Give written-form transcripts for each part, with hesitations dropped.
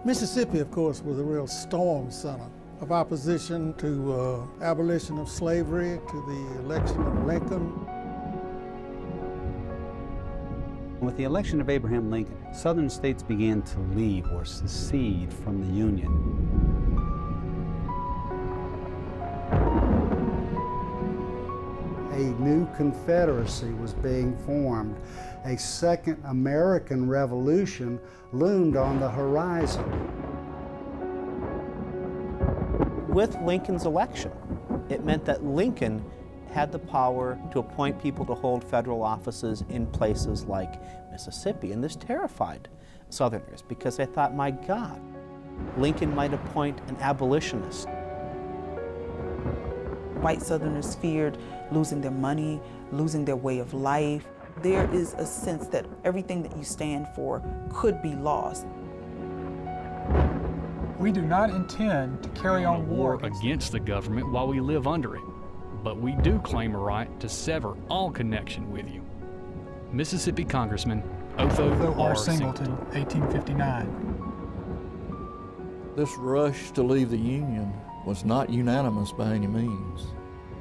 Mississippi, of course, was a real storm center of opposition to abolition of slavery, to the election of Lincoln. With the election of Abraham Lincoln, Southern states began to leave or secede from the Union. A new Confederacy was being formed. A second American Revolution loomed on the horizon. With Lincoln's election, it meant that Lincoln had the power to appoint people to hold federal offices in places like Mississippi. And this terrified Southerners because they thought, my God, Lincoln might appoint an abolitionist. White Southerners feared losing their money, losing their way of life. There is a sense that everything that you stand for could be lost. We do not intend to carry on war against the government while we live under it, but we do claim a right to sever all connection with you. Mississippi Congressman Otho R. Singleton, 1859. This rush to leave the Union was not unanimous by any means,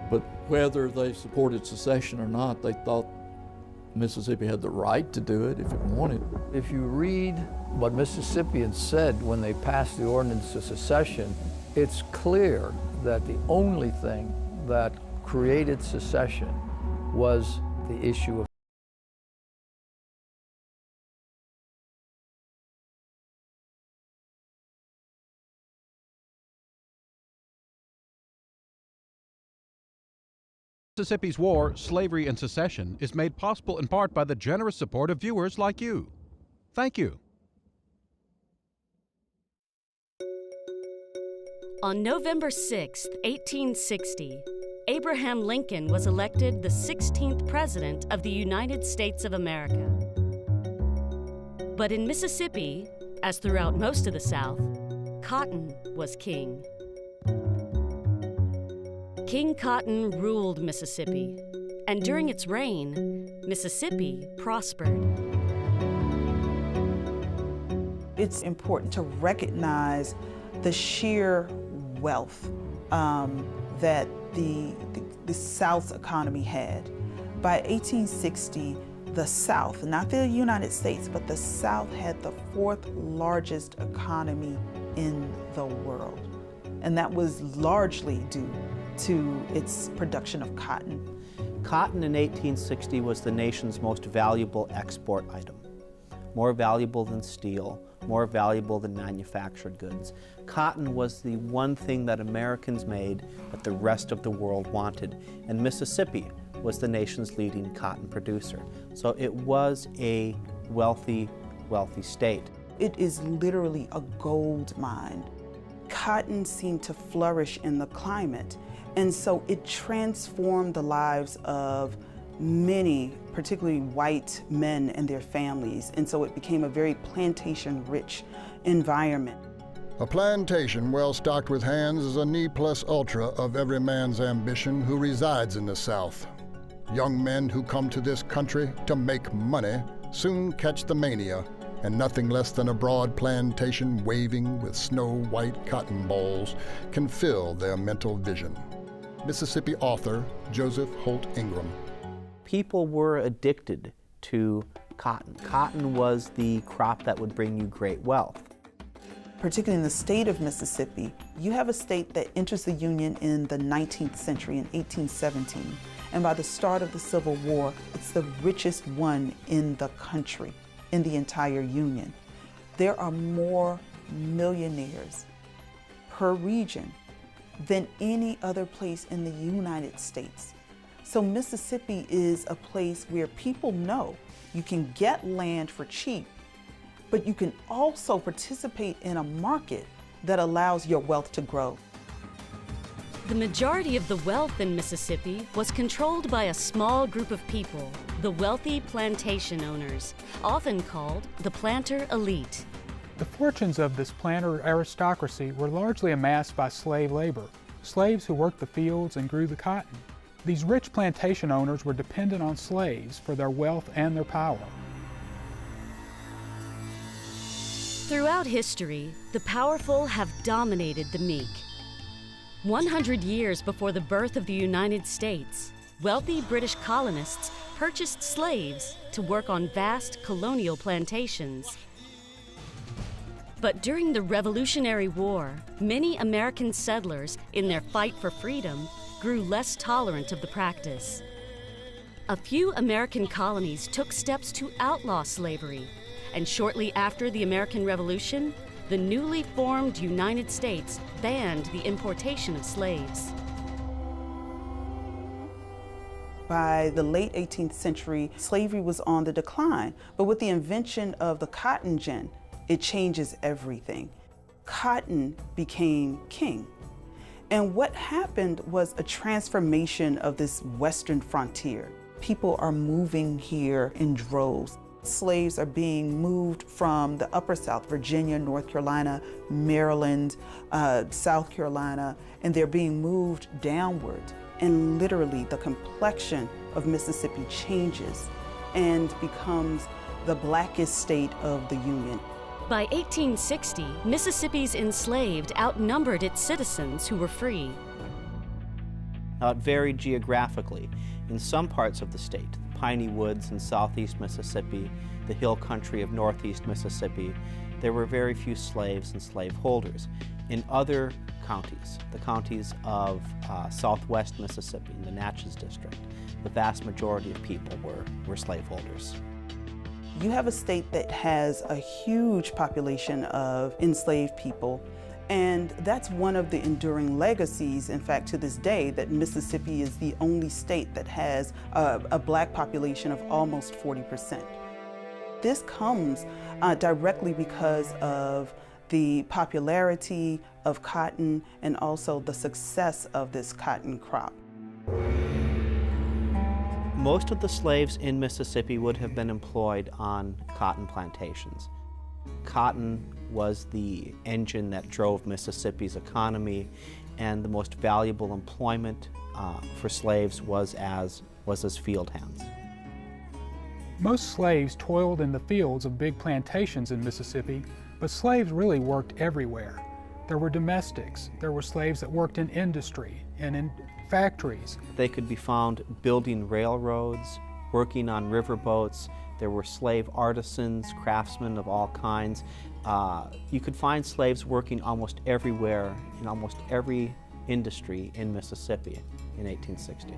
but whether they supported secession or not, they thought Mississippi had the right to do it if it wanted. If you read what Mississippians said when they passed the ordinance of secession, it's clear that the only thing that created secession was the issue of Mississippi's war, slavery, and secession is made possible in part by the generous support of viewers like you. Thank you. On November 6, 1860, Abraham Lincoln was elected the 16th President of the United States of America. But in Mississippi, as throughout most of the South, cotton was king. King Cotton ruled Mississippi, and during its reign, Mississippi prospered. It's important to recognize the sheer wealth that the South's economy had. By 1860, the South, not the United States, but the South had the 4th largest economy in the world. And that was largely due to its production of cotton. Cotton in 1860 was the nation's most valuable export item, more valuable than steel, more valuable than manufactured goods. Cotton was the one thing that Americans made that the rest of the world wanted, and Mississippi was the nation's leading cotton producer. So it was a wealthy, wealthy state. It is literally a gold mine. Cotton seemed to flourish in the climate, and so it transformed the lives of many, particularly white men and their families, and so it became a very plantation-rich environment. A plantation well stocked with hands is a ne plus ultra of every man's ambition who resides in the South. Young men who come to this country to make money soon catch the mania, and nothing less than a broad plantation waving with snow-white cotton balls can fill their mental vision. Mississippi author Joseph Holt Ingram. People were addicted to cotton. Cotton was the crop that would bring you great wealth. Particularly in the state of Mississippi, you have a state that enters the Union in the 19th century, in 1817. And by the start of the Civil War, it's the richest one in the country, in the entire Union. There are more millionaires per region than any other place in the United States. So Mississippi is a place where people know you can get land for cheap, but you can also participate in a market that allows your wealth to grow. The majority of the wealth in Mississippi was controlled by a small group of people, the wealthy plantation owners, often called the planter elite. The fortunes of this planter aristocracy were largely amassed by slave labor, slaves who worked the fields and grew the cotton. These rich plantation owners were dependent on slaves for their wealth and their power. Throughout history, the powerful have dominated the meek. 100 years before the birth of the United States, wealthy British colonists purchased slaves to work on vast colonial plantations. But during the Revolutionary War, many American settlers, in their fight for freedom, grew less tolerant of the practice. A few American colonies took steps to outlaw slavery, and shortly after the American Revolution, the newly formed United States banned the importation of slaves. By the late 18th century, slavery was on the decline, but with the invention of the cotton gin, it changes everything. Cotton became king. And what happened was a transformation of this western frontier. People are moving here in droves. Slaves are being moved from the upper South, Virginia, North Carolina, Maryland, South Carolina, and they're being moved downward. And literally the complexion of Mississippi changes and becomes the blackest state of the Union. By 1860, Mississippi's enslaved outnumbered its citizens who were free. Now, it varied geographically. In some parts of the state, the piney woods in southeast Mississippi, the hill country of northeast Mississippi, there were very few slaves and slaveholders. In other counties, the counties of southwest Mississippi, in the Natchez district, the vast majority of people were slaveholders. You have a state that has a huge population of enslaved people, and that's one of the enduring legacies, in fact, to this day, that Mississippi is the only state that has a black population of almost 40%. This comes directly because of the popularity of cotton and also the success of this cotton crop. Most of the slaves in Mississippi would have been employed on cotton plantations. Cotton was the engine that drove Mississippi's economy, and the most valuable employment for slaves was as field hands. Most slaves toiled in the fields of big plantations in Mississippi, but slaves really worked everywhere. There were domestics, there were slaves that worked in industry and in factories. They could be found building railroads, working on riverboats. There were slave artisans, craftsmen of all kinds. You could find slaves working almost everywhere in almost every industry in Mississippi in 1860.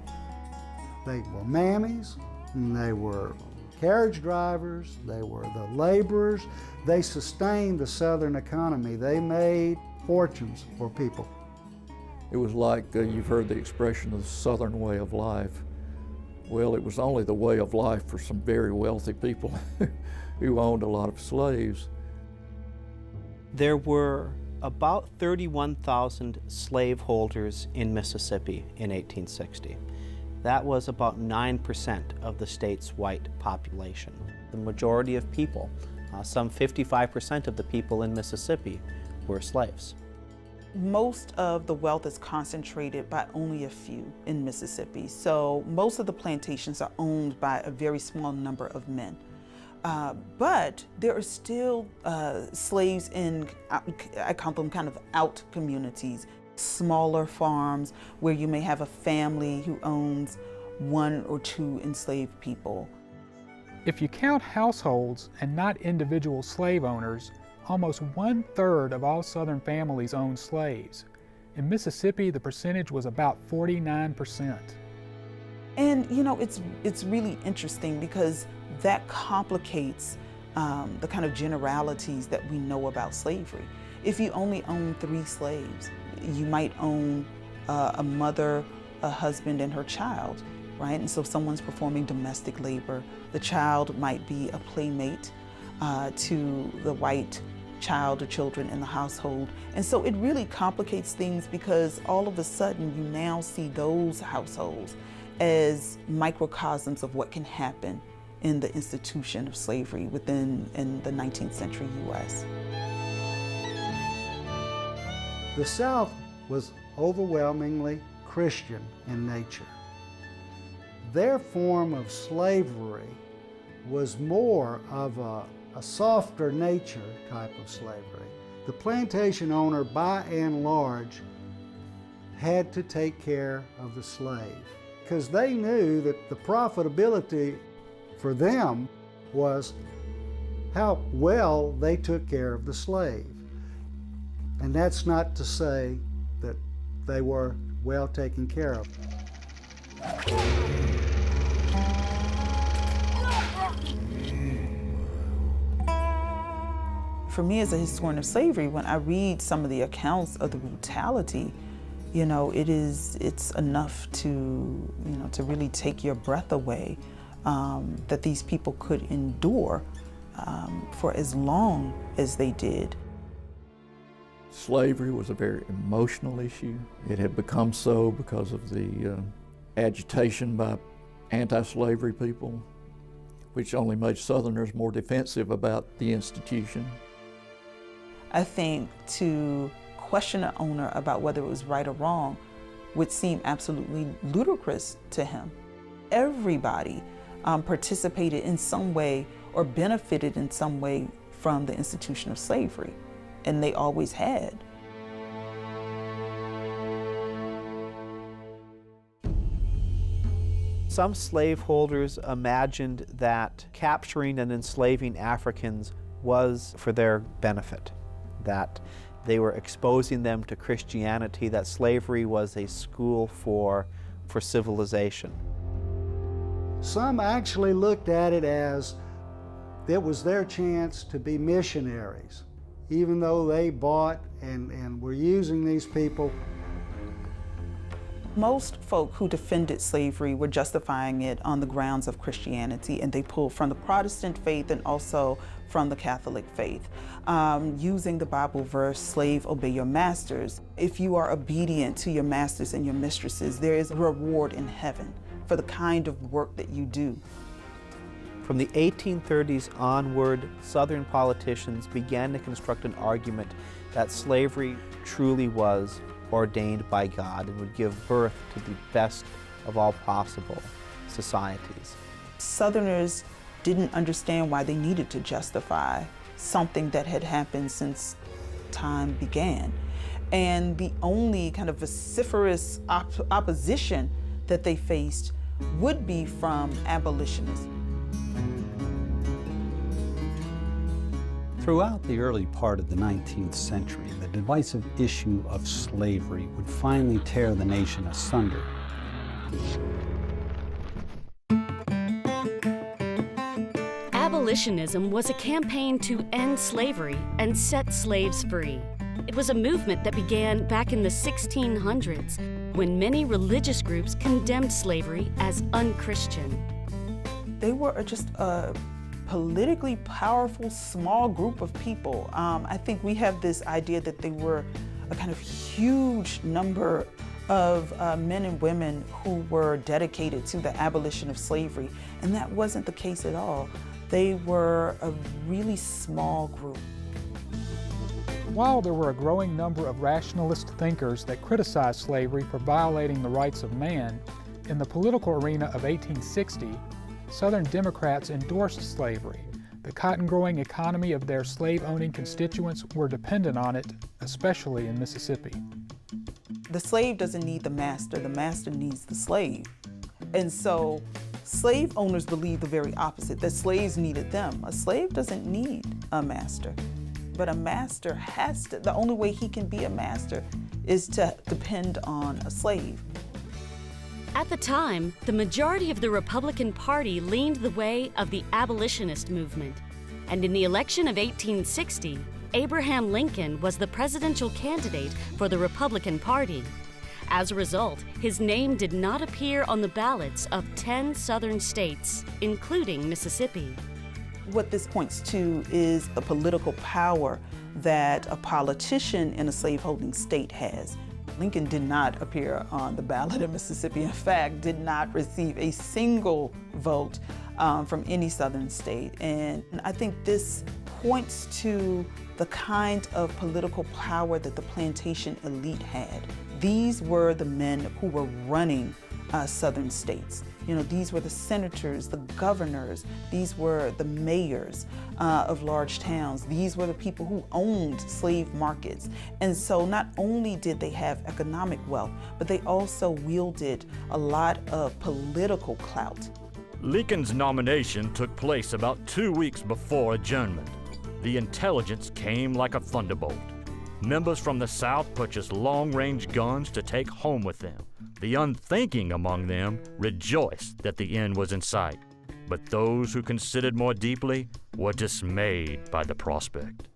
They were mammies, and they were carriage drivers, they were the laborers. They sustained the Southern economy. They made fortunes for people. It was like you've heard the expression of the Southern way of life. Well, it was only the way of life for some very wealthy people who owned a lot of slaves. There were about 31,000 slaveholders in Mississippi in 1860. That was about 9% of the state's white population. The majority of people, some 55% of the people in Mississippi, were slaves. Most of the wealth is concentrated by only a few in Mississippi. So most of the plantations are owned by a very small number of men. But there are still slaves in, I call them kind of out communities, smaller farms where you may have a family who owns one or two enslaved people. If you count households and not individual slave owners, almost 1/3 of all Southern families owned slaves. In Mississippi, the percentage was about 49%. And you know, it's really interesting because that complicates the kind of generalities that we know about slavery. If you only own 3 slaves, you might own a mother, a husband, and her child, right? And so someone's performing domestic labor. The child might be a playmate to the white child or children in the household. And so it really complicates things because all of a sudden you now see those households as microcosms of what can happen in the institution of slavery in the 19th century US. The South was overwhelmingly Christian in nature. Their form of slavery was more of a a softer nature type of slavery. The plantation owner, by and large, had to take care of the slave because they knew that the profitability for them was how well they took care of the slave. And that's not to say that they were well taken care of. For me as a historian of slavery, when I read some of the accounts of the brutality, you know, it's enough to, you know, to really take your breath away, that these people could endure for as long as they did. Slavery was a very emotional issue. It had become so because of the agitation by anti-slavery people, which only made Southerners more defensive about the institution. I think to question an owner about whether it was right or wrong would seem absolutely ludicrous to him. Everybody participated in some way or benefited in some way from the institution of slavery, and they always had. Some slaveholders imagined that capturing and enslaving Africans was for their benefit, that they were exposing them to Christianity, that slavery was a school for civilization. Some actually looked at it as it was their chance to be missionaries, even though they bought and were using these people. Most folk who defended slavery were justifying it on the grounds of Christianity, and they pulled from the Protestant faith and also from the Catholic faith, using the Bible verse, "Slave, obey your masters." If you are obedient to your masters and your mistresses, there is a reward in heaven for the kind of work that you do. From the 1830s onward, Southern politicians began to construct an argument that slavery truly was ordained by God and would give birth to the best of all possible societies. Southerners didn't understand why they needed to justify something that had happened since time began. And the only kind of vociferous opposition that they faced would be from abolitionists. Throughout the early part of the 19th century, the divisive issue of slavery would finally tear the nation asunder. Abolitionism was a campaign to end slavery and set slaves free. It was a movement that began back in the 1600s when many religious groups condemned slavery as unchristian. They were just a politically powerful small group of people. I think we have this idea that they were a kind of huge number of men and women who were dedicated to the abolition of slavery, and that wasn't the case at all. They were a really small group. While there were a growing number of rationalist thinkers that criticized slavery for violating the rights of man, in the political arena of 1860, Southern Democrats endorsed slavery. The cotton-growing economy of their slave-owning constituents were dependent on it, especially in Mississippi. The slave doesn't need the master needs the slave. And so slave owners believed the very opposite, that slaves needed them. A slave doesn't need a master, but a master has to, the only way he can be a master is to depend on a slave. At the time, the majority of the Republican Party leaned the way of the abolitionist movement, and in the election of 1860, Abraham Lincoln was the presidential candidate for the Republican Party. As a result, his name did not appear on the ballots of 10 southern states, including Mississippi. What this points to is the political power that a politician in a slaveholding state has. Lincoln did not appear on the ballot in Mississippi. In fact, did not receive a single vote from any southern state. And I think this points to the kind of political power that the plantation elite had. These were the men who were running southern states. You know, these were the senators, the governors, these were the mayors of large towns. These were the people who owned slave markets. And so not only did they have economic wealth, but they also wielded a lot of political clout. Lincoln's nomination took place about 2 weeks before adjournment. The intelligence came like a thunderbolt. Members from the South purchased long-range guns to take home with them. The unthinking among them rejoiced that the end was in sight. But those who considered more deeply were dismayed by the prospect.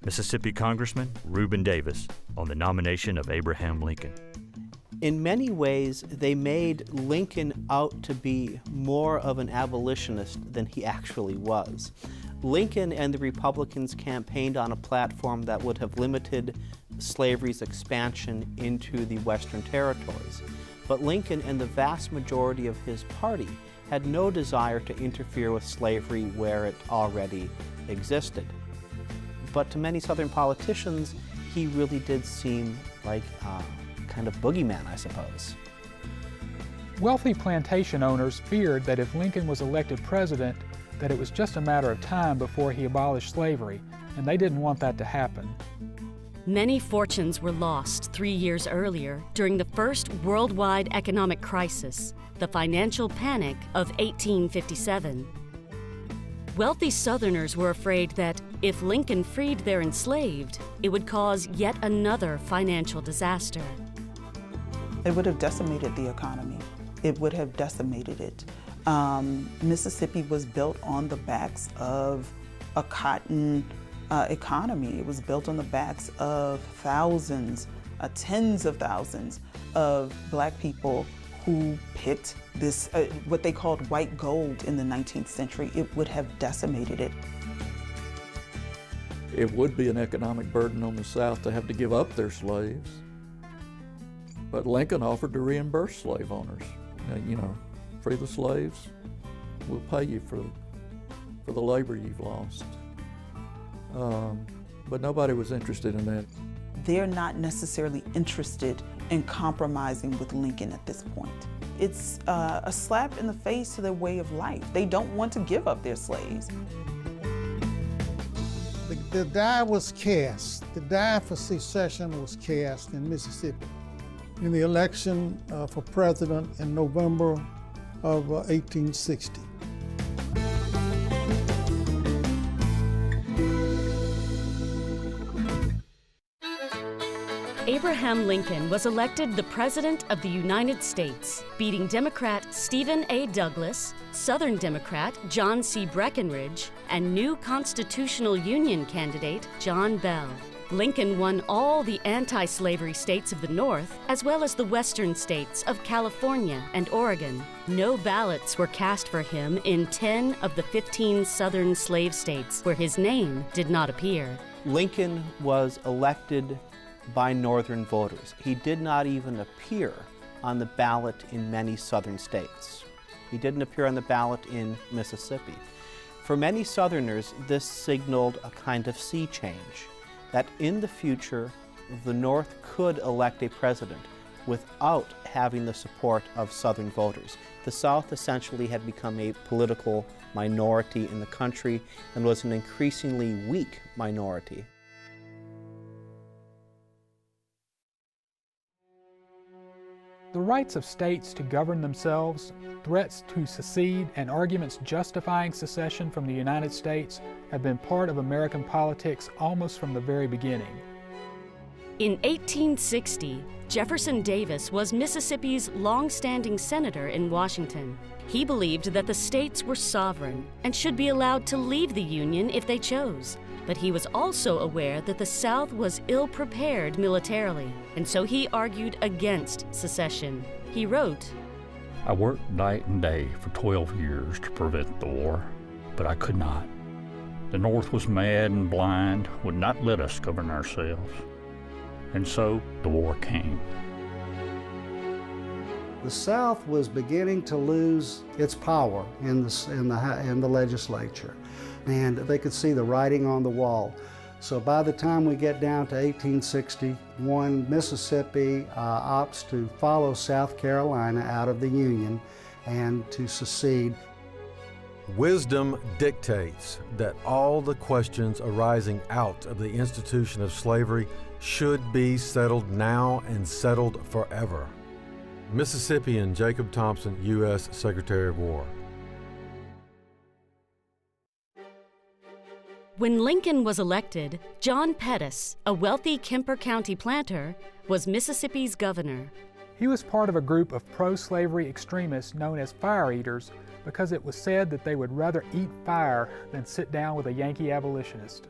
Mississippi Congressman Reuben Davis on the nomination of Abraham Lincoln. In many ways, they made Lincoln out to be more of an abolitionist than he actually was. Lincoln and the Republicans campaigned on a platform that would have limited slavery's expansion into the Western territories. But Lincoln and the vast majority of his party had no desire to interfere with slavery where it already existed. But to many Southern politicians, he really did seem like a kind of boogeyman, I suppose. Wealthy plantation owners feared that if Lincoln was elected president, that it was just a matter of time before he abolished slavery, and they didn't want that to happen. Many fortunes were lost 3 years earlier during the first worldwide economic crisis, the financial panic of 1857. Wealthy Southerners were afraid that if Lincoln freed their enslaved, it would cause yet another financial disaster. It would have decimated the economy. It would have decimated it. Mississippi was built on the backs of a cotton economy. It was built on the backs of thousands, tens of thousands of black people who picked this, what they called white gold in the 19th century. It would have decimated it. It would be an economic burden on the South to have to give up their slaves. But Lincoln offered to reimburse slave owners. You know, free the slaves, we'll pay you for the labor you've lost. But nobody was interested in that. They're not necessarily interested in compromising with Lincoln at this point. It's a slap in the face to their way of life. They don't want to give up their slaves. The die was cast. The die for secession was cast in Mississippi in the election for president in November of 1860. Abraham Lincoln was elected the President of the United States, beating Democrat Stephen A. Douglas, Southern Democrat John C. Breckinridge, and new Constitutional Union candidate John Bell. Lincoln won all the anti-slavery states of the North, as well as the western states of California and Oregon. No ballots were cast for him in 10 of the 15 southern slave states where his name did not appear. Lincoln was elected by Northern voters. He did not even appear on the ballot in many southern states. He didn't appear on the ballot in Mississippi. For many Southerners, this signaled a kind of sea change, that in the future, the North could elect a president without having the support of Southern voters. The South essentially had become a political minority in the country and was an increasingly weak minority. The rights of states to govern themselves, threats to secede, and arguments justifying secession from the United States have been part of American politics almost from the very beginning. In 1860, Jefferson Davis was Mississippi's long-standing senator in Washington. He believed that the states were sovereign and should be allowed to leave the Union if they chose. But he was also aware that the South was ill-prepared militarily, and so he argued against secession. He wrote, "I worked night and day for 12 years to prevent the war, but I could not. The North was mad and blind, would not let us govern ourselves. And so the war came." The South was beginning to lose its power in the legislature, and they could see the writing on the wall. So by the time we get down to 1861, Mississippi opts to follow South Carolina out of the Union and to secede. Wisdom dictates that all the questions arising out of the institution of slavery should be settled now and settled forever. Mississippian Jacob Thompson, U.S. Secretary of War. When Lincoln was elected, John Pettus, a wealthy Kemper County planter, was Mississippi's governor. He was part of a group of pro-slavery extremists known as fire eaters because it was said that they would rather eat fire than sit down with a Yankee abolitionist.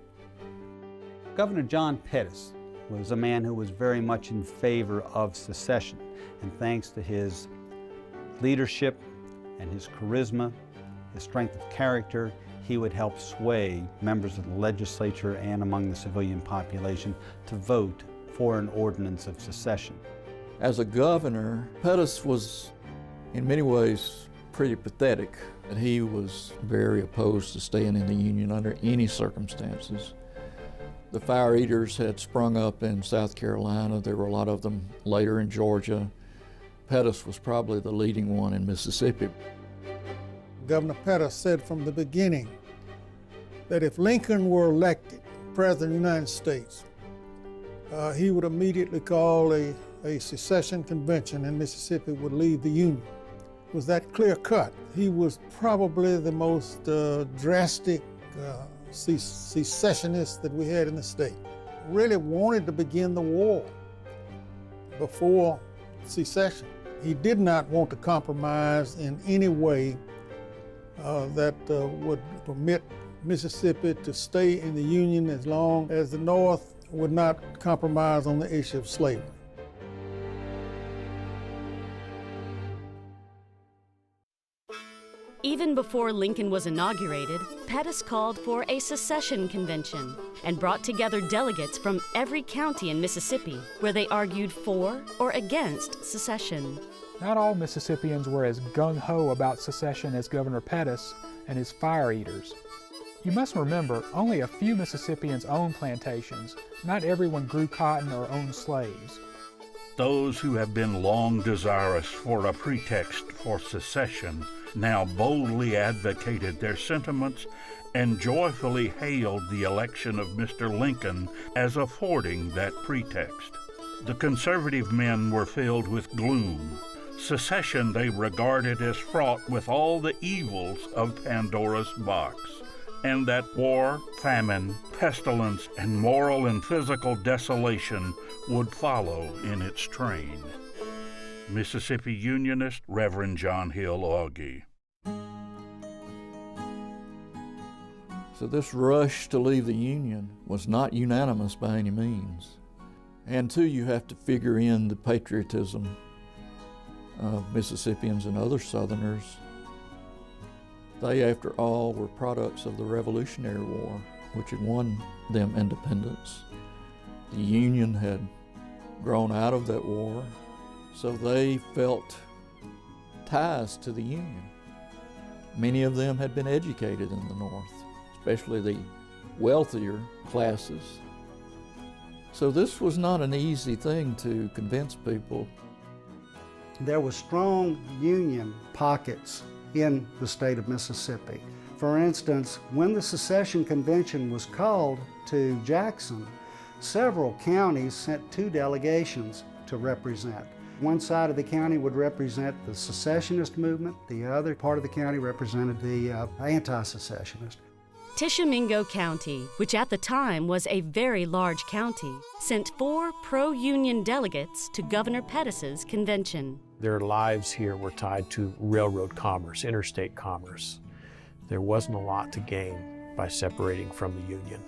Governor John Pettus was a man who was very much in favor of secession, and thanks to his leadership and his charisma, his strength of character, he would help sway members of the legislature and among the civilian population to vote for an ordinance of secession. As a governor, Pettus was in many ways pretty pathetic, and he was very opposed to staying in the Union under any circumstances. The fire eaters had sprung up in South Carolina. There were a lot of them later in Georgia. Pettus was probably the leading one in Mississippi. Governor Pettus said from the beginning that if Lincoln were elected President of the United States, he would immediately call a secession convention and Mississippi would leave the Union. It was that clear cut. He was probably the most drastic secessionist that we had in the state. Really wanted to begin the war before secession. He did not want to compromise in any way that would permit Mississippi to stay in the Union as long as the North would not compromise on the issue of slavery. Even before Lincoln was inaugurated, Pettus called for a secession convention and brought together delegates from every county in Mississippi, where they argued for or against secession. Not all Mississippians were as gung-ho about secession as Governor Pettus and his fire eaters. You must remember, only a few Mississippians owned plantations. Not everyone grew cotton or owned slaves. Those who have been long desirous for a pretext for secession now boldly advocated their sentiments and joyfully hailed the election of Mr. Lincoln as affording that pretext. The conservative men were filled with gloom. Secession they regarded as fraught with all the evils of Pandora's box, and that war, famine, pestilence, and moral and physical desolation would follow in its train. Mississippi Unionist Reverend John Hill Augie. So this rush to leave the Union was not unanimous by any means. And two, you have to figure in the patriotism of Mississippians and other Southerners. They, after all, were products of the Revolutionary War, which had won them independence. The Union had grown out of that war, so they felt ties to the Union. Many of them had been educated in the North, especially the wealthier classes. So this was not an easy thing to convince people. There were strong Union pockets in the state of Mississippi. For instance, when the Secession Convention was called to Jackson, several counties sent 2 delegations to represent. One side of the county would represent the secessionist movement, the other part of the county represented the anti-secessionist. Tishomingo County, which at the time was a very large county, sent 4 pro-Union delegates to Governor Pettus's convention. Their lives here were tied to railroad commerce, interstate commerce. There wasn't a lot to gain by separating from the Union.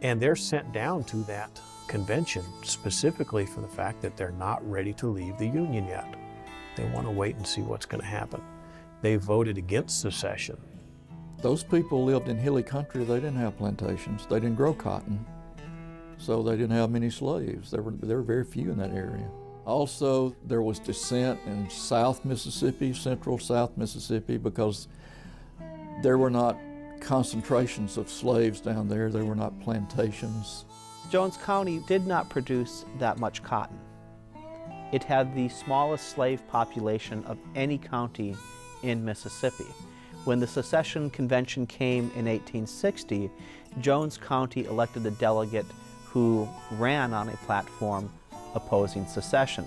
And they're sent down to that convention specifically for the fact that they're not ready to leave the Union yet. They want to wait and see what's going to happen. They voted against secession. Those people lived in hilly country. They didn't have plantations. They didn't grow cotton, so they didn't have many slaves. There were very few in that area. Also, there was dissent in South Mississippi, central South Mississippi, because there were not concentrations of slaves down there. There were not plantations. Jones County did not produce that much cotton. It had the smallest slave population of any county in Mississippi. When the Secession Convention came in 1860, Jones County elected a delegate who ran on a platform opposing secession.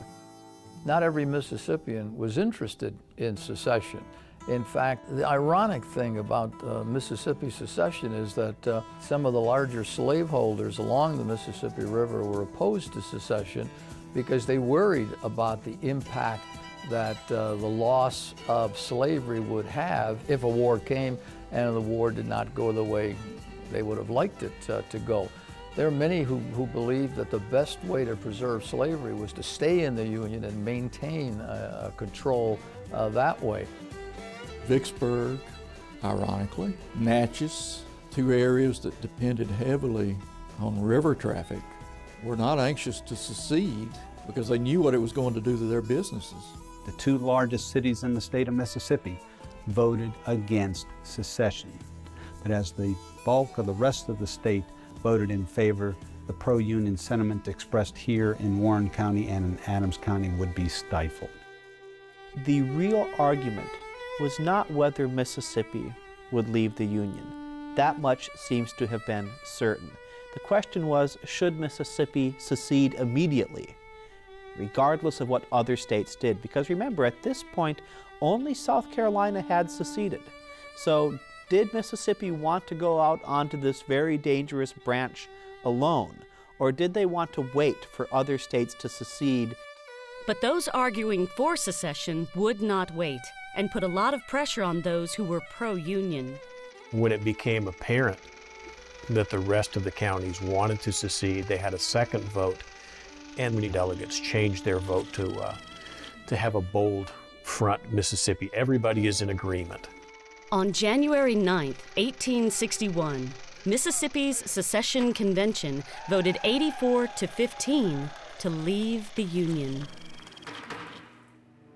Not every Mississippian was interested in secession. In fact, the ironic thing about Mississippi secession is that some of the larger slaveholders along the Mississippi River were opposed to secession because they worried about the impact that the loss of slavery would have if a war came and the war did not go the way they would have liked it to go. There are many who believe that the best way to preserve slavery was to stay in the Union and maintain control that way. Vicksburg, ironically, Natchez, two areas that depended heavily on river traffic, were not anxious to secede because they knew what it was going to do to their businesses. The two largest cities in the state of Mississippi voted against secession. But as the bulk of the rest of the state voted in favor, the pro-union sentiment expressed here in Warren County and in Adams County would be stifled. The real argument was not whether Mississippi would leave the Union. That much seems to have been certain. The question was, should Mississippi secede immediately, regardless of what other states did? Because remember, at this point, only South Carolina had seceded. So did Mississippi want to go out onto this very dangerous branch alone? Or did they want to wait for other states to secede? But those arguing for secession would not wait and put a lot of pressure on those who were pro-union. When it became apparent that the rest of the counties wanted to secede, they had a second vote, and many delegates changed their vote to have a bold front Mississippi. Everybody is in agreement. On January 9, 1861, Mississippi's Secession Convention voted 84-15 to leave the Union.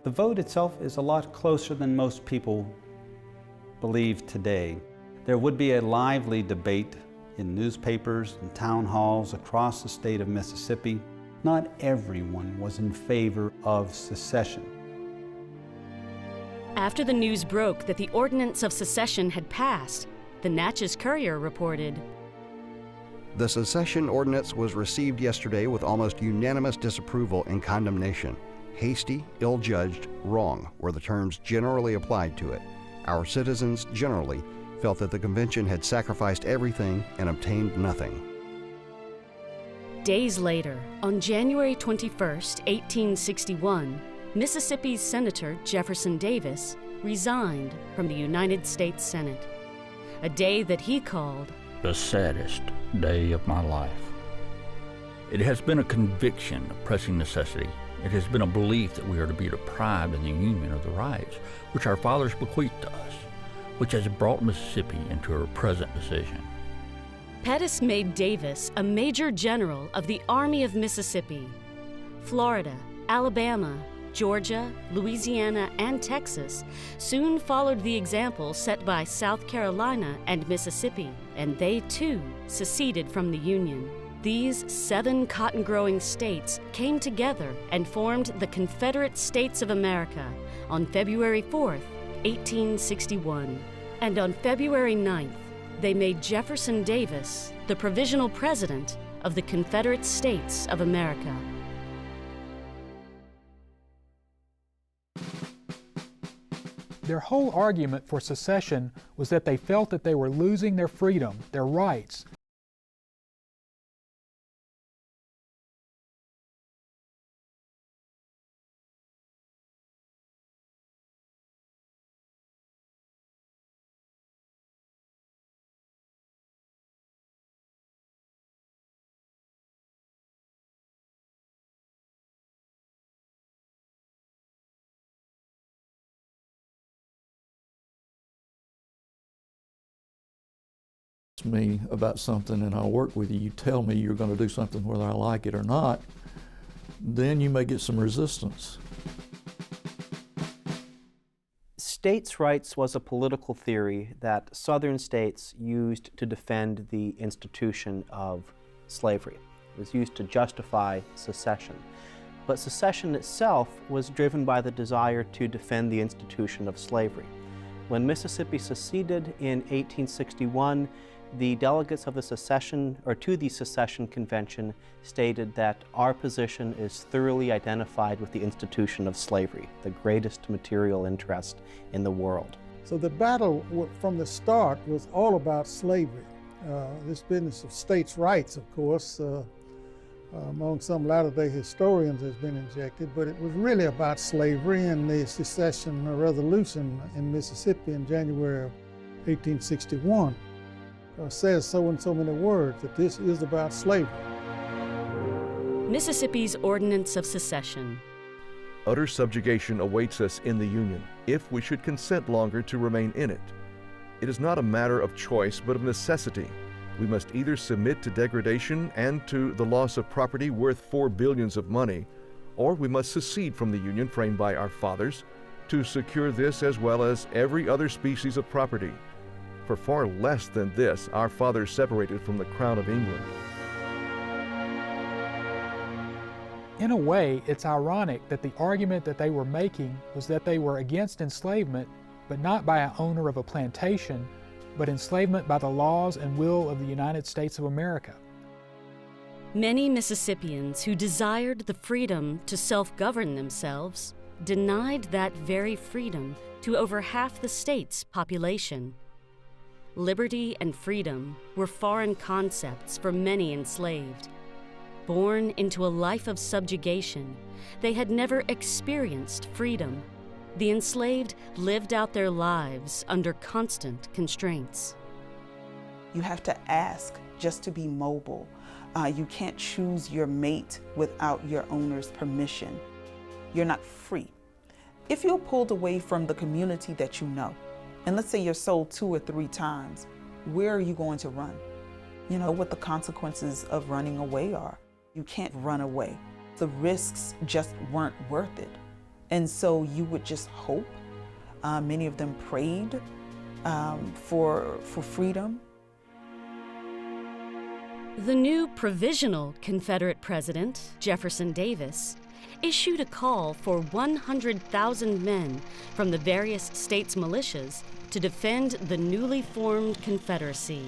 The vote itself is a lot closer than most people believe today. There would be a lively debate in newspapers and town halls across the state of Mississippi. Not everyone was in favor of secession. After the news broke that the Ordinance of Secession had passed, the Natchez Courier reported, "The secession ordinance was received yesterday with almost unanimous disapproval and condemnation. Hasty, ill-judged, wrong were the terms generally applied to it. Our citizens generally felt that the convention had sacrificed everything and obtained nothing." Days later, on January 21, 1861, Mississippi's Senator Jefferson Davis resigned from the United States Senate, a day that he called the saddest day of my life. It has been a conviction of pressing necessity. It has been a belief that we are to be deprived in the Union of the rights which our fathers bequeathed to us, which has brought Mississippi into her present decision. Pettus made Davis a major general of the Army of Mississippi. Florida, Alabama, Georgia, Louisiana, and Texas soon followed the example set by South Carolina and Mississippi, and they too seceded from the Union. These 7 cotton-growing states came together and formed the Confederate States of America on February 4, 1861. And on February 9th, they made Jefferson Davis the provisional president of the Confederate States of America. Their whole argument for secession was that they felt that they were losing their freedom, their rights. Me about something and I'll work with you, you tell me you're going to do something whether I like it or not, then you may get some resistance. States' rights was a political theory that Southern states used to defend the institution of slavery. It was used to justify secession. But secession itself was driven by the desire to defend the institution of slavery. When Mississippi seceded in 1861, the delegates of the secession, or to the secession convention, stated that our position is thoroughly identified with the institution of slavery, the greatest material interest in the world. So the battle from the start was all about slavery. This business of states' rights, of course, among some latter-day historians has been injected, but it was really about slavery and the secession revolution in Mississippi in January of 1861. Says so in so many words that this is about slavery. Mississippi's Ordinance of Secession. Utter subjugation awaits us in the Union if we should consent longer to remain in it. It is not a matter of choice, but of necessity. We must either submit to degradation and to the loss of property worth $4 billion of money, or we must secede from the Union framed by our fathers to secure this as well as every other species of property. For far less than this, our fathers separated from the crown of England. In a way, it's ironic that the argument that they were making was that they were against enslavement, but not by an owner of a plantation, but enslavement by the laws and will of the United States of America. Many Mississippians who desired the freedom to self-govern themselves denied that very freedom to over half the state's population. Liberty and freedom were foreign concepts for many enslaved. Born into a life of subjugation, they had never experienced freedom. The enslaved lived out their lives under constant constraints. You have to ask just to be mobile. You can't choose your mate without your owner's permission. You're not free. If you're pulled away from the community that you know, and let's say you're sold 2 or 3 times, where are you going to run? You know what the consequences of running away are. You can't run away. The risks just weren't worth it. And so you would just hope. Many of them prayed for freedom. The new provisional Confederate president, Jefferson Davis, issued a call for 100,000 men from the various states' militias to defend the newly formed Confederacy.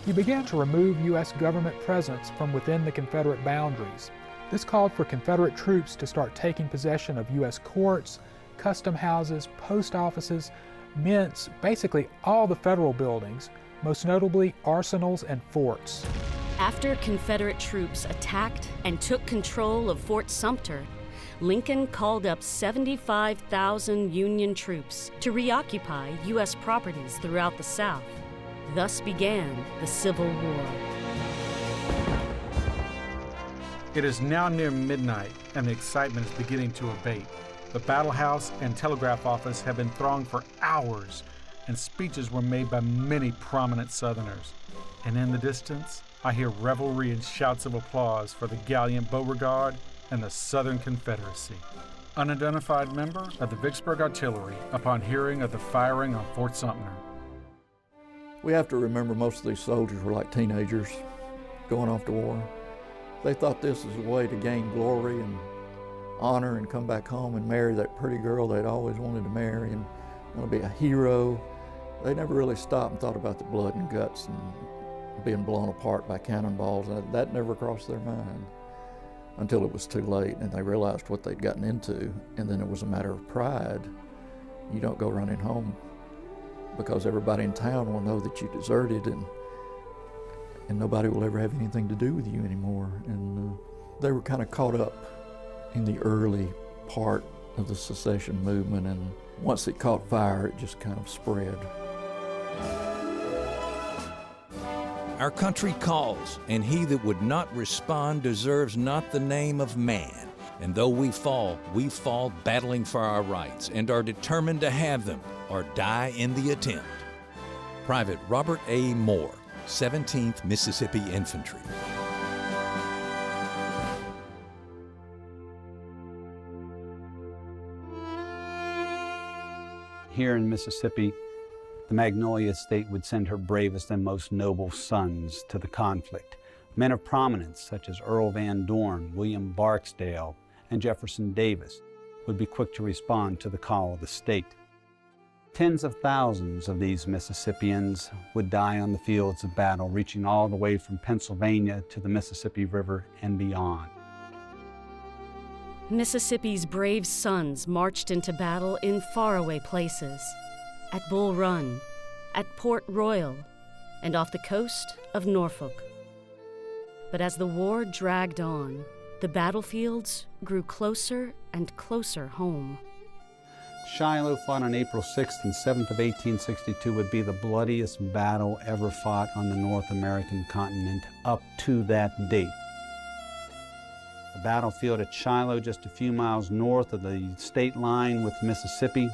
He began to remove U.S. government presence from within the Confederate boundaries. This called for Confederate troops to start taking possession of U.S. courts, custom houses, post offices, mints, basically all the federal buildings, most notably arsenals and forts. After Confederate troops attacked and took control of Fort Sumter, Lincoln called up 75,000 Union troops to reoccupy U.S. properties throughout the South. Thus began the Civil War. It is now near midnight, and the excitement is beginning to abate. The Battle House and Telegraph Office have been thronged for hours, and speeches were made by many prominent Southerners. And in the distance, I hear revelry and shouts of applause for the gallant Beauregard and the Southern Confederacy. Unidentified member of the Vicksburg Artillery upon hearing of the firing on Fort Sumter. We have to remember most of these soldiers were like teenagers going off to war. They thought this was a way to gain glory and honor and come back home and marry that pretty girl they'd always wanted to marry and want to be a hero. They never really stopped and thought about the blood and guts and being blown apart by cannonballs. That never crossed their mind until it was too late and they realized what they'd gotten into, and then it was a matter of pride. You don't go running home because everybody in town will know that you deserted and nobody will ever have anything to do with you anymore. And they were kind of caught up in the early part of the secession movement, and once it caught fire, it just kind of spread. Our country calls, and he that would not respond deserves not the name of man. And though we fall battling for our rights and are determined to have them or die in the attempt. Private Robert A. Moore, 17th Mississippi Infantry. Here in Mississippi, the Magnolia State would send her bravest and most noble sons to the conflict, Men of prominence such as Earl Van Dorn, William Barksdale, and Jefferson Davis would be quick to respond to the call of the state. Tens of thousands of these Mississippians would die on the fields of battle, reaching all the way from Pennsylvania to the Mississippi River and beyond. Mississippi's brave sons marched into battle in faraway places, at Bull Run, at Port Royal, and off the coast of Norfolk. But as the war dragged on, the battlefields grew closer and closer home. Shiloh fought on April 6th and 7th of 1862 would be the bloodiest battle ever fought on the North American continent up to that date. The battlefield at Shiloh, just a few miles north of the state line with Mississippi,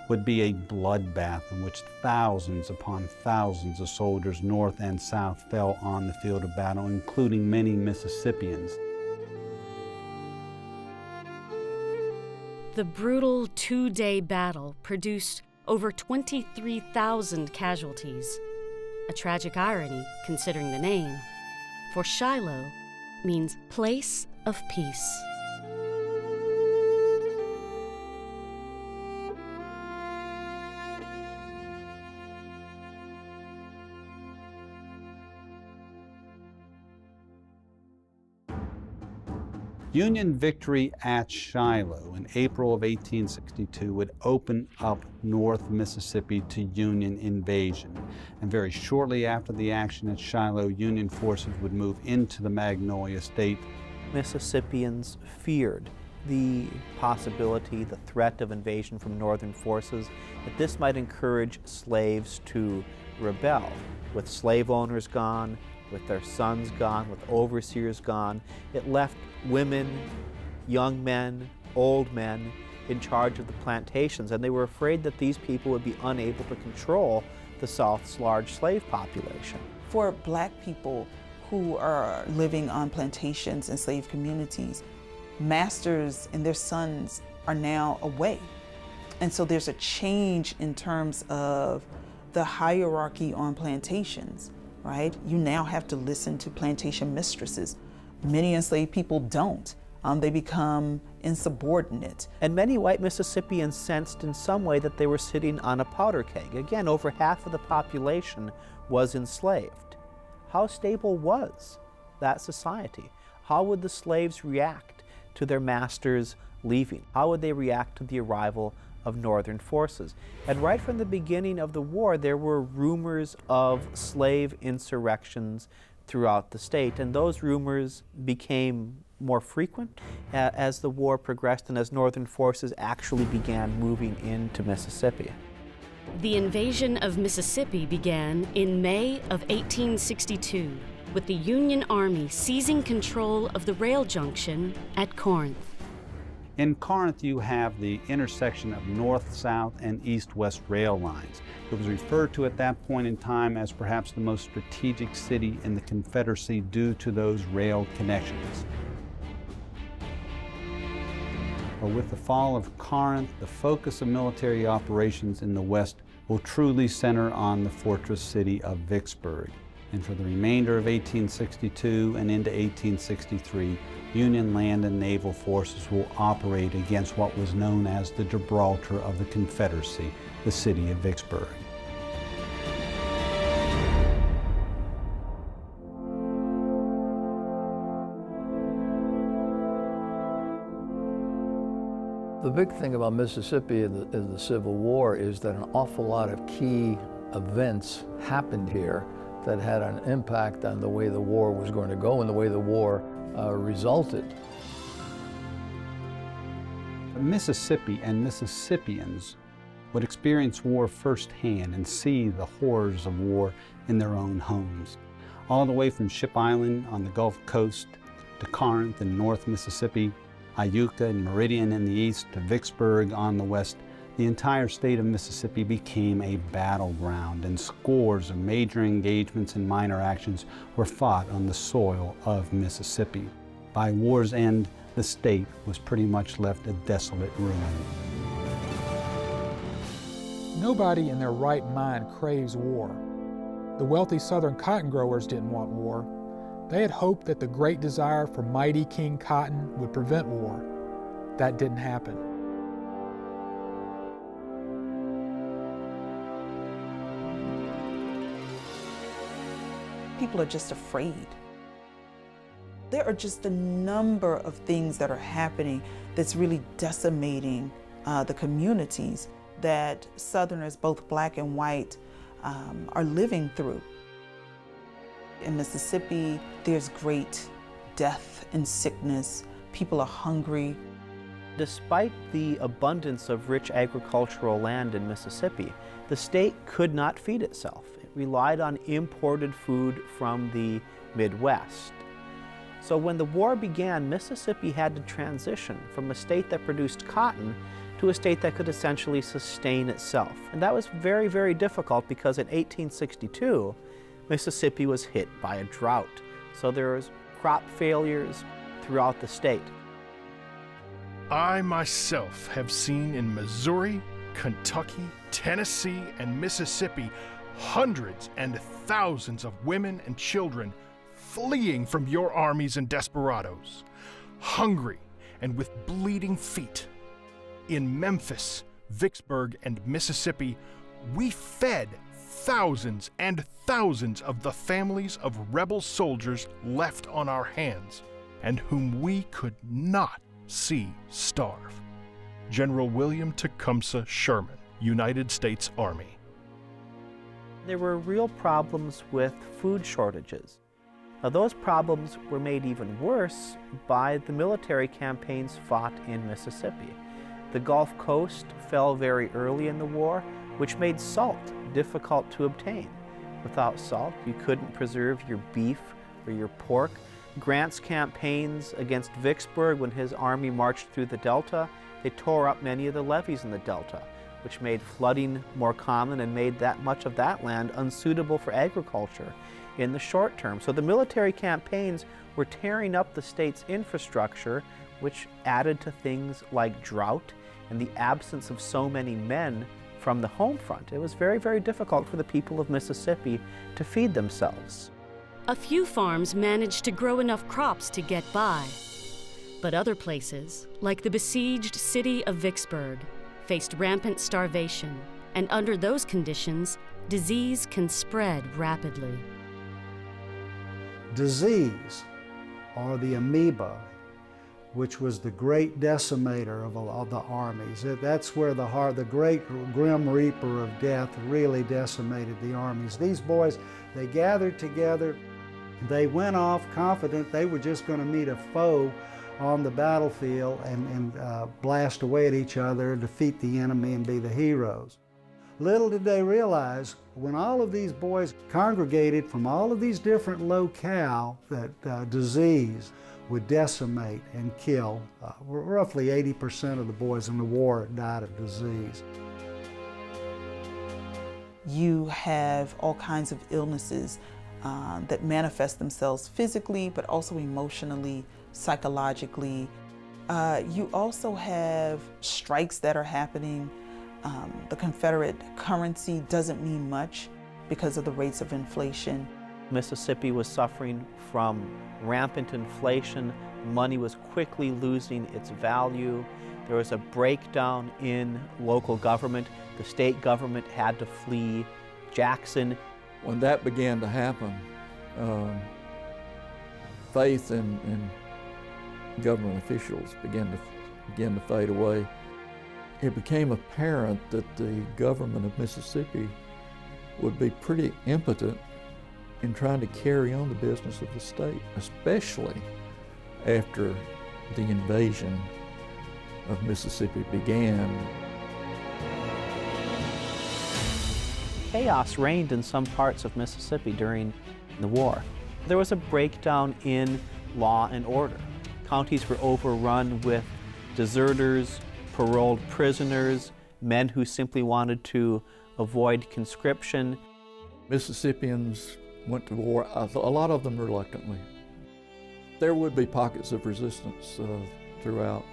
would be a bloodbath in which thousands upon thousands of soldiers north and south fell on the field of battle, including many Mississippians. The brutal two-day battle produced over 23,000 casualties. A tragic irony, considering the name, for Shiloh means place of peace. Union victory at Shiloh in April of 1862 would open up North Mississippi to Union invasion. And very shortly after the action at Shiloh, Union forces would move into the Magnolia State. Mississippians feared the possibility, the threat of invasion from Northern forces, that this might encourage slaves to rebel. With slave owners gone, with their sons gone, with overseers gone, it left women, young men, old men in charge of the plantations, and they were afraid that these people would be unable to control the South's large slave population. For black people who are living on plantations and slave communities, masters and their sons are now away. And so there's a change in terms of the hierarchy on plantations, right? You now have to listen to plantation mistresses. Many enslaved people don't. They become insubordinate. And many white Mississippians sensed in some way that they were sitting on a powder keg. Again, over half of the population was enslaved. How stable was that society? How would the slaves react to their masters leaving? How would they react to the arrival of Northern forces? And right from the beginning of the war, there were rumors of slave insurrections throughout the state, and those rumors became more frequent as the war progressed and as Northern forces actually began moving into Mississippi. The invasion of Mississippi began in May of 1862 with the Union Army seizing control of the rail junction at Corinth. In Corinth, you have the intersection of north-south and east-west rail lines. It was referred to at that point in time as perhaps the most strategic city in the Confederacy due to those rail connections. But with the fall of Corinth, the focus of military operations in the west will truly center on the fortress city of Vicksburg. And for the remainder of 1862 and into 1863, Union land and naval forces will operate against what was known as the Gibraltar of the Confederacy, the city of Vicksburg. The big thing about Mississippi in the Civil War is that an awful lot of key events happened here that had an impact on the way the war was going to go and the way the war resulted. Mississippi and Mississippians would experience war firsthand and see the horrors of war in their own homes. All the way from Ship Island on the Gulf Coast to Corinth in North Mississippi, Iuka and Meridian in the east to Vicksburg on the west, the entire state of Mississippi became a battleground, and scores of major engagements and minor actions were fought on the soil of Mississippi. By war's end, the state was pretty much left a desolate ruin. Nobody in their right mind craves war. The wealthy southern cotton growers didn't want war. They had hoped that the great desire for mighty King Cotton would prevent war. That didn't happen. People are just afraid. There are just a number of things that are happening that's really decimating the communities that Southerners, both black and white, are living through. In Mississippi, there's great death and sickness. People are hungry. Despite the abundance of rich agricultural land in Mississippi, the state could not feed itself. It relied on imported food from the Midwest. So when the war began, Mississippi had to transition from a state that produced cotton to a state that could essentially sustain itself. And that was very, very difficult because in 1862, Mississippi was hit by a drought. So there was crop failures throughout the state. I myself have seen in Missouri, Kentucky, Tennessee, and Mississippi hundreds and thousands of women and children fleeing from your armies and desperadoes, hungry and with bleeding feet. In Memphis, Vicksburg, and Mississippi, we fed thousands and thousands of the families of rebel soldiers left on our hands and whom we could not see starve. General William Tecumseh Sherman, United States Army. There were real problems with food shortages. Now, those problems were made even worse by the military campaigns fought in Mississippi. The Gulf Coast fell very early in the war, which made salt difficult to obtain. Without salt, you couldn't preserve your beef or your pork. Grant's campaigns against Vicksburg, when his army marched through the Delta, they tore up many of the levees in the Delta, which made flooding more common and made that much of that land unsuitable for agriculture in the short term. So the military campaigns were tearing up the state's infrastructure, which added to things like drought and the absence of so many men from the home front. It was very, very difficult for the people of Mississippi to feed themselves. A few farms managed to grow enough crops to get by, but other places, like the besieged city of Vicksburg, faced rampant starvation, and under those conditions, disease can spread rapidly. Disease, or the amoeba, which was the great decimator of all the armies. That's where the great grim reaper of death really decimated the armies. These boys, they gathered together. They went off confident they were just going to meet a foe on the battlefield and blast away at each other, defeat the enemy, and be the heroes. Little did they realize, when all of these boys congregated from all of these different locales, that disease would decimate and kill. Roughly 80% of the boys in the war died of disease. You have all kinds of illnesses that manifest themselves physically, but also emotionally, psychologically. You also have strikes that are happening. The Confederate currency doesn't mean much because of the rates of inflation. Mississippi was suffering from rampant inflation. Money was quickly losing its value. There was a breakdown in local government. The state government had to flee Jackson. When that began to happen, faith in government officials began to fade away. It became apparent that the government of Mississippi would be pretty impotent in trying to carry on the business of the state, especially after the invasion of Mississippi began. Chaos reigned in some parts of Mississippi during the war. There was a breakdown in law and order. Counties were overrun with deserters, paroled prisoners, men who simply wanted to avoid conscription. Mississippians went to war, a lot of them reluctantly. There would be pockets of resistance throughout,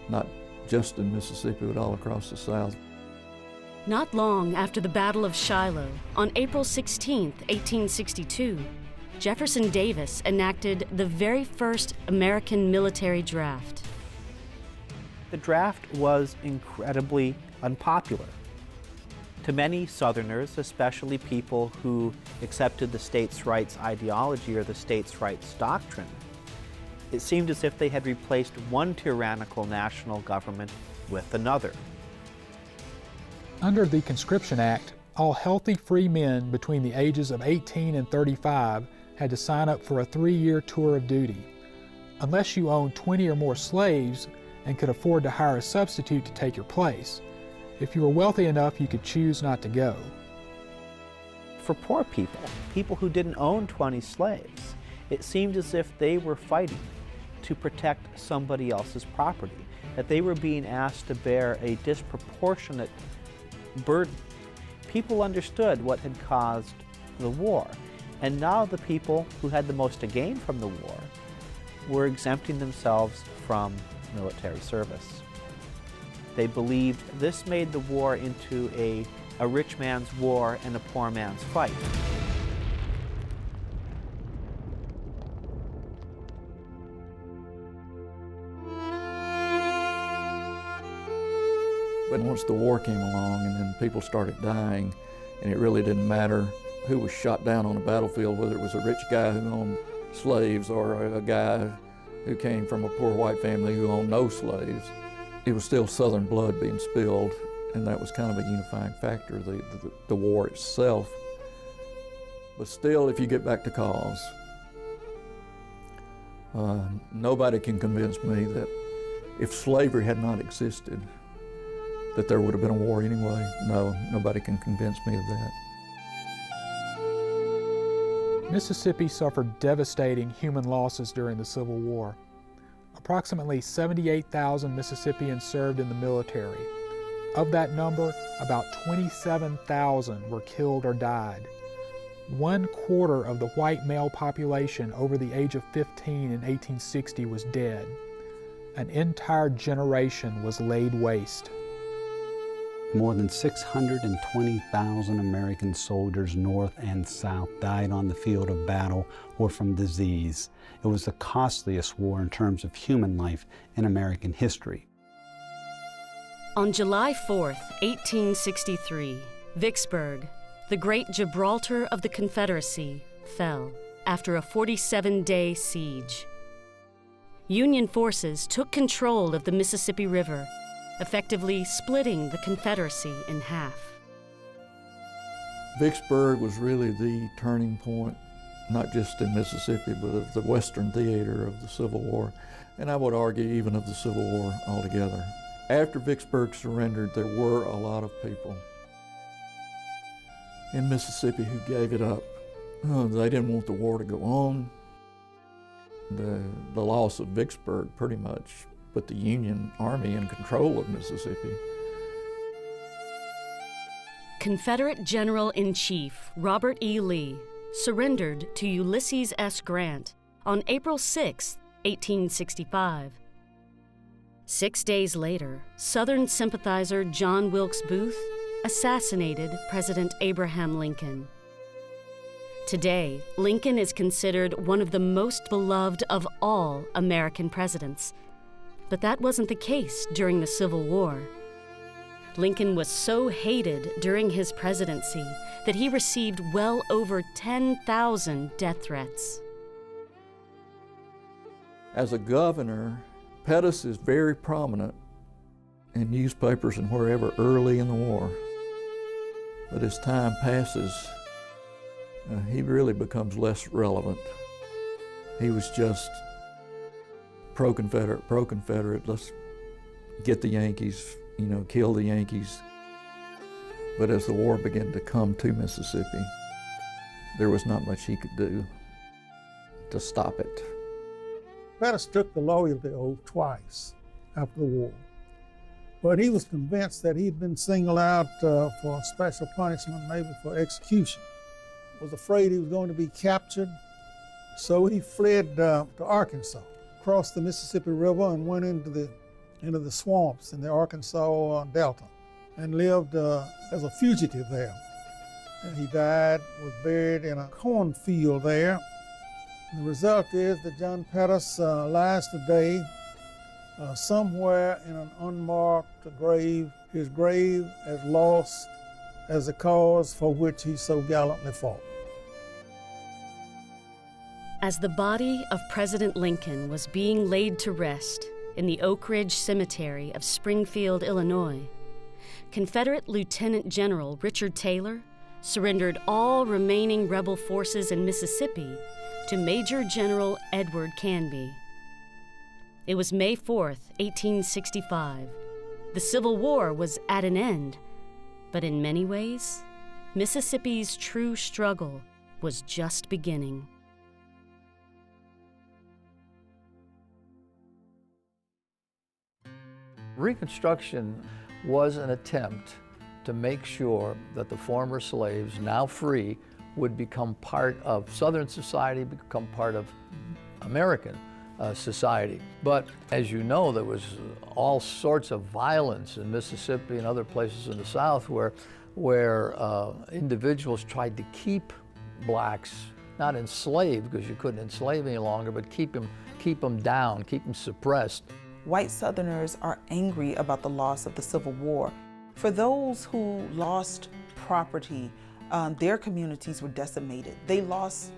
not just in Mississippi, but all across the South. Not long after the Battle of Shiloh, on April 16, 1862, Jefferson Davis enacted the very first American military draft. The draft was incredibly unpopular. To many Southerners, especially people who accepted the states' rights ideology or the states' rights doctrine, it seemed as if they had replaced one tyrannical national government with another. Under the Conscription Act, all healthy free men between the ages of 18 and 35 had to sign up for a 3-year tour of duty. Unless you owned 20 or more slaves and could afford to hire a substitute to take your place. If you were wealthy enough, you could choose not to go. For poor people, people who didn't own 20 slaves, it seemed as if they were fighting to protect somebody else's property, that they were being asked to bear a disproportionate burden. People understood what had caused the war, and now the people who had the most to gain from the war were exempting themselves from military service. They believed this made the war into a rich man's war and a poor man's fight. But once the war came along and then people started dying, and it really didn't matter who was shot down on the battlefield, whether it was a rich guy who owned slaves or a guy who came from a poor white family who owned no slaves. It was still Southern blood being spilled, and that was kind of a unifying factor, the war itself. But still, if you get back to cause, nobody can convince me that if slavery had not existed, that there would have been a war anyway. No, nobody can convince me of that. Mississippi suffered devastating human losses during the Civil War. Approximately 78,000 Mississippians served in the military. Of that number, about 27,000 were killed or died. 1/4 of the white male population over the age of 15 in 1860 was dead. An entire generation was laid waste. More than 620,000 American soldiers, North and South, died on the field of battle or from disease. It was the costliest war in terms of human life in American history. On July 4th, 1863, Vicksburg, the great Gibraltar of the Confederacy, fell after a 47-day siege. Union forces took control of the Mississippi River, effectively splitting the Confederacy in half. Vicksburg was really the turning point, not just in Mississippi, but of the Western theater of the Civil War, and I would argue even of the Civil War altogether. After Vicksburg surrendered, there were a lot of people in Mississippi who gave it up. They didn't want the war to go on. The loss of Vicksburg pretty much put the Union Army in control of Mississippi. Confederate General-in-Chief Robert E. Lee surrendered to Ulysses S. Grant on April 6, 1865. 6 days later, Southern sympathizer John Wilkes Booth assassinated President Abraham Lincoln. Today, Lincoln is considered one of the most beloved of all American presidents. But that wasn't the case during the Civil War. Lincoln was so hated during his presidency that he received well over 10,000 death threats. As a governor, Pettus is very prominent in newspapers and wherever early in the war. But as time passes, he really becomes less relevant. He was just pro-Confederate, let's get the Yankees, kill the Yankees. But as the war began to come to Mississippi, there was not much he could do to stop it. Pettus took the loyalty oath twice after the war, but he was convinced that he'd been singled out for special punishment, maybe for execution. Was afraid he was going to be captured, so he fled to Arkansas, crossed the Mississippi River and went into the swamps in the Arkansas Delta and lived as a fugitive there. And he died, was buried in a cornfield there The result is that John Pettis lies today somewhere in an unmarked grave, his grave as lost as the cause for which he so gallantly fought. As the body of President Lincoln was being laid to rest in the Oak Ridge Cemetery of Springfield, Illinois, Confederate Lieutenant General Richard Taylor surrendered all remaining rebel forces in Mississippi to Major General Edward Canby. It was May 4th, 1865. The Civil War was at an end, but in many ways, Mississippi's true struggle was just beginning. Reconstruction was an attempt to make sure that the former slaves, now free, would become part of Southern society, become part of American society. But as you know, there was all sorts of violence in Mississippi and other places in the South where individuals tried to keep blacks, not enslaved, because you couldn't enslave any longer, but keep them down, keep them suppressed. White Southerners are angry about the loss of the Civil War. For those who lost property, their communities were decimated. They lost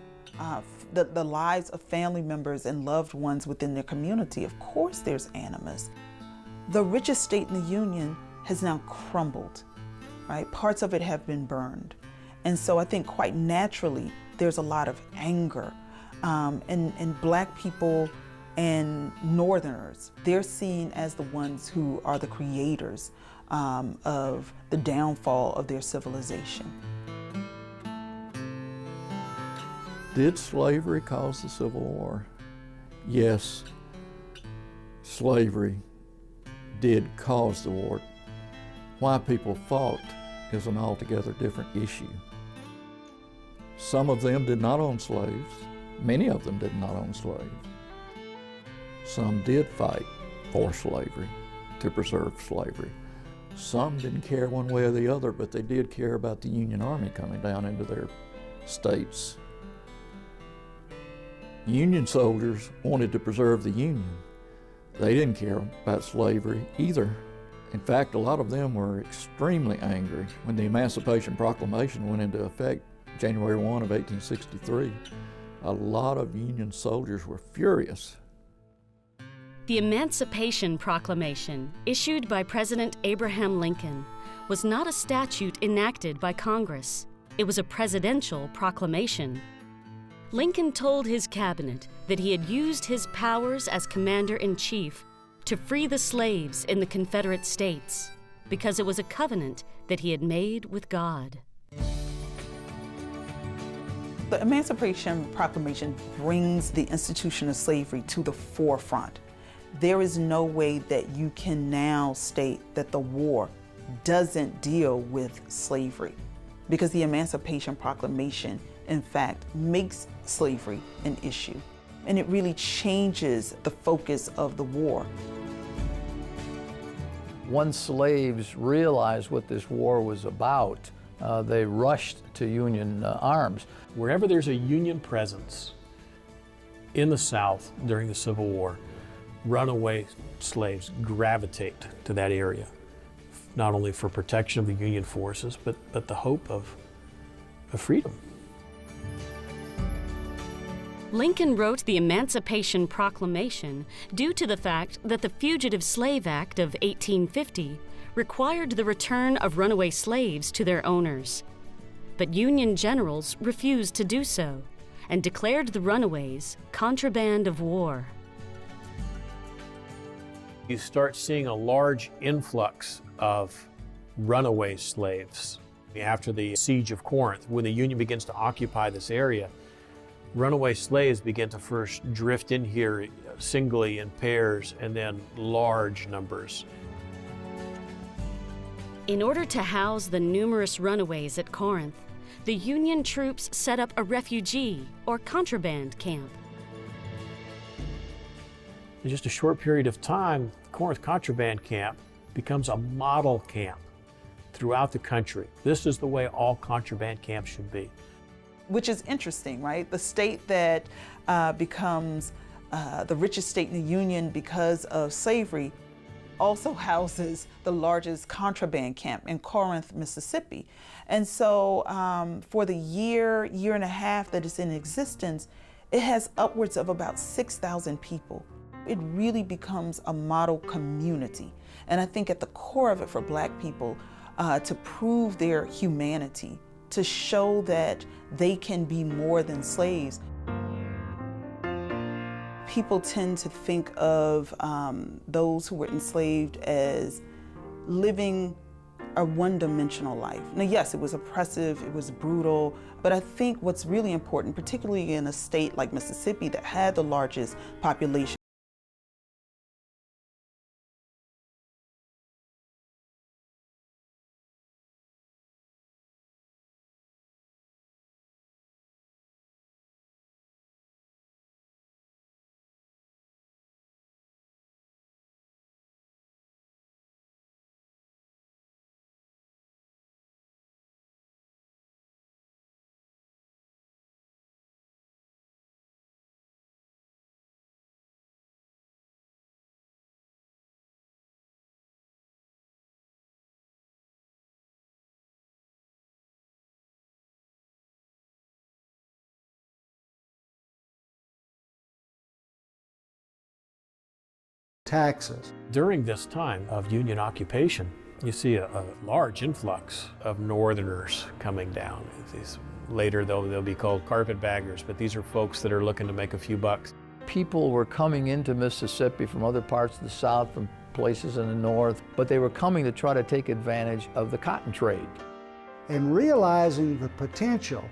the lives of family members and loved ones within their community. Of course there's animus. The richest state in the Union has now crumbled, right? Parts of it have been burned. And so I think quite naturally there's a lot of anger. And black people and Northerners, they're seen as the ones who are the creators of the downfall of their civilization. Did slavery cause the Civil War? Yes, slavery did cause the war. Why people fought is an altogether different issue. Some of them did not own slaves. Many of them did not own slaves. Some did fight for slavery, to preserve slavery. Some didn't care one way or the other, but they did care about the Union Army coming down into their states. Union soldiers wanted to preserve the Union. They didn't care about slavery either. In fact, a lot of them were extremely angry when the Emancipation Proclamation went into effect January 1 of 1863. A lot of Union soldiers were furious. The Emancipation Proclamation, issued by President Abraham Lincoln, was not a statute enacted by Congress. It was a presidential proclamation. Lincoln told his cabinet that he had used his powers as commander-in-chief to free the slaves in the Confederate States because it was a covenant that he had made with God. The Emancipation Proclamation brings the institution of slavery to the forefront. There is no way that you can now state that the war doesn't deal with slavery, because the Emancipation Proclamation, in fact, makes slavery an issue. And it really changes the focus of the war. Once slaves realized what this war was about, they rushed to Union arms. Wherever there's a Union presence in the South during the Civil War, runaway slaves gravitate to that area, not only for protection of the Union forces, but the hope of freedom. Lincoln wrote the Emancipation Proclamation due to the fact that the Fugitive Slave Act of 1850 required the return of runaway slaves to their owners. But Union generals refused to do so and declared the runaways contraband of war. You start seeing a large influx of runaway slaves. After the siege of Corinth, when the Union begins to occupy this area, runaway slaves begin to first drift in here singly in pairs and then large numbers. In order to house the numerous runaways at Corinth, the Union troops set up a refugee or contraband camp. In just a short period of time, the Corinth contraband camp becomes a model camp throughout the country. This is the way all contraband camps should be. which is interesting, right? The state that becomes the richest state in the Union because of slavery also houses the largest contraband camp in Corinth, Mississippi. And so for the year and a half that it's in existence, it has upwards of about 6,000 people. It really becomes a model community. And I think at the core of it for Black people, to prove their humanity, to show that they can be more than slaves. People tend to think of those who were enslaved as living a one-dimensional life. Now, yes, it was oppressive, it was brutal, but I think what's really important, particularly in a state like Mississippi that had the largest population, taxes. During this time of Union occupation, you see a large influx of Northerners coming down. Later they'll be called carpetbaggers, but these are folks that are looking to make a few bucks. People were coming into Mississippi from other parts of the South, from places in the North, but they were coming to try to take advantage of the cotton trade. And realizing the potential,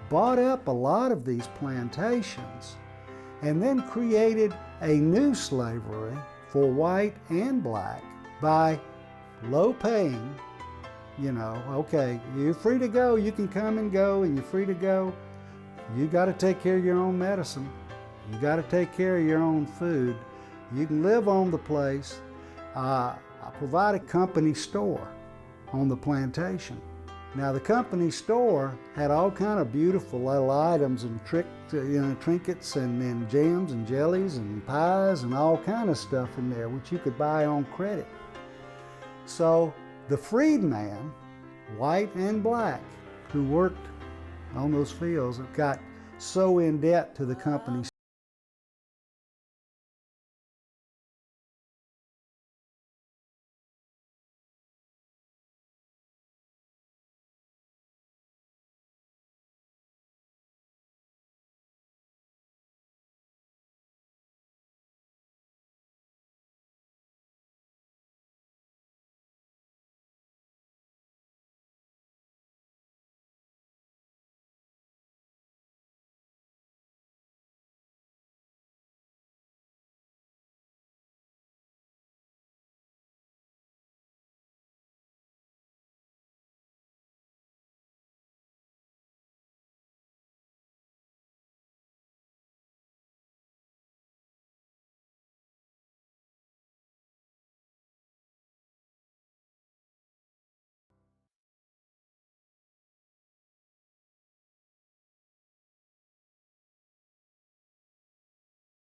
bought up a lot of these plantations and then created a new slavery for white and black by low paying, okay, you're free to go, you can come and go, and you're free to go. You got to take care of your own medicine. You got to take care of your own food. You can live on the place. I provide a company store on the plantation. Now the company store had all kind of beautiful little items and trinkets and jams and jellies and pies and all kind of stuff in there which you could buy on credit. So the freedman, white and black, who worked on those fields got so in debt to the company